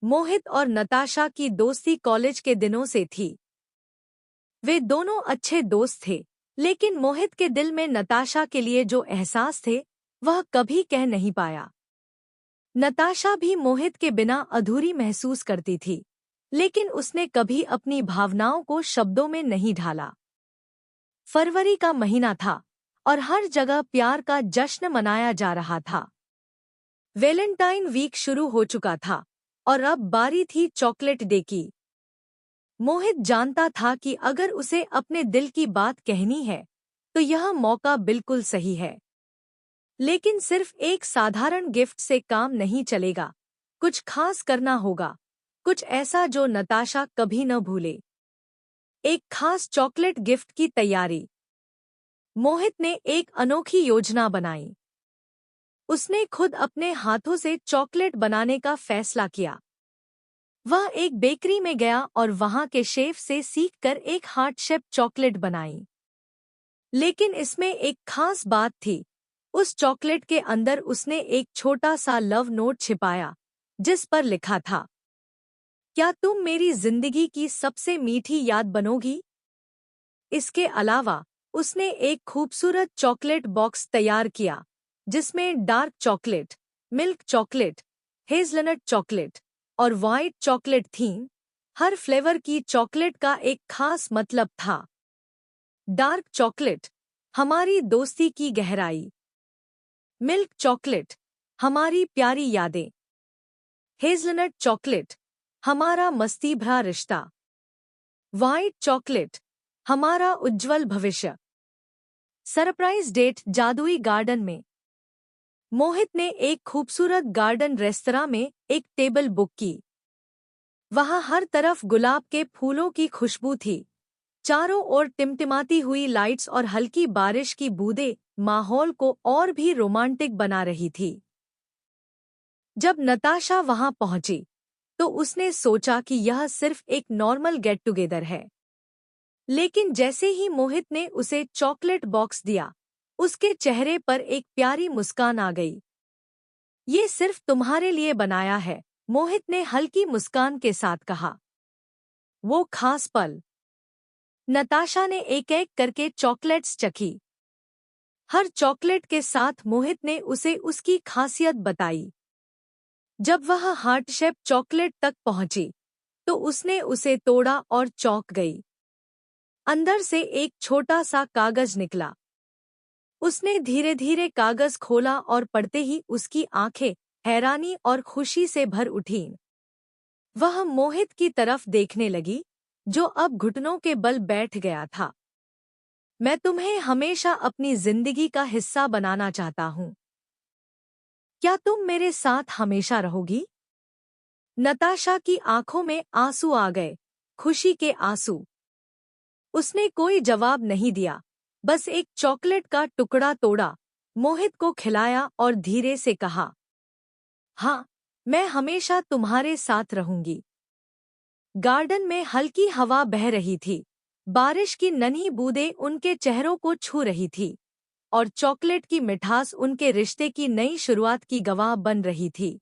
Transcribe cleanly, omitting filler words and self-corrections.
मोहित और नताशा की दोस्ती कॉलेज के दिनों से थी। वे दोनों अच्छे दोस्त थे, लेकिन मोहित के दिल में नताशा के लिए जो एहसास थे वह कभी कह नहीं पाया। नताशा भी मोहित के बिना अधूरी महसूस करती थी, लेकिन उसने कभी अपनी भावनाओं को शब्दों में नहीं ढाला। फरवरी का महीना था और हर जगह प्यार का जश्न मनाया जा रहा था। वैलेंटाइन वीक शुरू हो चुका था और अब बारी थी चॉकलेट डे की। मोहित जानता था कि अगर उसे अपने दिल की बात कहनी है तो यह मौका बिल्कुल सही है। लेकिन सिर्फ एक साधारण गिफ्ट से काम नहीं चलेगा, कुछ खास करना होगा, कुछ ऐसा जो नताशा कभी न भूले। एक खास चॉकलेट गिफ्ट की तैयारी। मोहित ने एक अनोखी योजना बनाई। उसने खुद अपने हाथों से चॉकलेट बनाने का फैसला किया। वह एक बेकरी में गया और वहां के शेफ से सीखकर एक हार्ट शेप चॉकलेट बनाई। लेकिन इसमें एक खास बात थी। उस चॉकलेट के अंदर उसने एक छोटा सा लव नोट छिपाया, जिस पर लिखा था, क्या तुम मेरी जिंदगी की सबसे मीठी याद बनोगी। इसके अलावा उसने एक खूबसूरत चॉकलेट बॉक्स तैयार किया, जिसमें dark chocolate, milk chocolate, hazelnut chocolate और व्हाइट चॉकलेट थीम। हर फ्लेवर की चॉकलेट का एक खास मतलब था। डार्क चॉकलेट, हमारी दोस्ती की गहराई। मिल्क चॉकलेट, हमारी प्यारी यादें। हेज़लनट चॉकलेट, हमारा मस्ती भरा रिश्ता। व्हाइट चॉकलेट, हमारा उज्जवल भविष्य। सरप्राइज डेट जादुई गार्डन में। मोहित ने एक खूबसूरत गार्डन रेस्तरां में एक टेबल बुक की। वहां हर तरफ गुलाब के फूलों की खुशबू थी। चारों ओर टिमटिमाती हुई लाइट्स और हल्की बारिश की बूंदें माहौल को और भी रोमांटिक बना रही थी। जब नताशा वहां पहुंची तो उसने सोचा कि यह सिर्फ एक नॉर्मल गेट टुगेदर है। लेकिन जैसे ही मोहित ने उसे चॉकलेट बॉक्स दिया, उसके चेहरे पर एक प्यारी मुस्कान आ गई। ये सिर्फ तुम्हारे लिए बनाया है, मोहित ने हल्की मुस्कान के साथ कहा। वो खास पल। नताशा ने एक एक करके चॉकलेट्स चखी। हर चॉकलेट के साथ मोहित ने उसे उसकी खासियत बताई। जब वह हार्ट शेप चॉकलेट तक पहुंची तो उसने उसे तोड़ा और चौंक गई। अंदर से एक छोटा सा कागज निकला। उसने धीरे धीरे कागज खोला और पढ़ते ही उसकी आंखें हैरानी और खुशी से भर उठीं। वह मोहित की तरफ देखने लगी, जो अब घुटनों के बल बैठ गया था। मैं तुम्हें हमेशा अपनी जिंदगी का हिस्सा बनाना चाहता हूँ। क्या तुम मेरे साथ हमेशा रहोगी। नताशा की आंखों में आंसू आ गए, खुशी के आंसू। उसने कोई जवाब नहीं दिया, बस एक चॉकलेट का टुकड़ा तोड़ा, मोहित को खिलाया और धीरे से कहा, हाँ, मैं हमेशा तुम्हारे साथ रहूंगी। गार्डन में हल्की हवा बह रही थी। बारिश की नन्ही बूंदें उनके चेहरों को छू रही थी और चॉकलेट की मिठास उनके रिश्ते की नई शुरुआत की गवाह बन रही थी।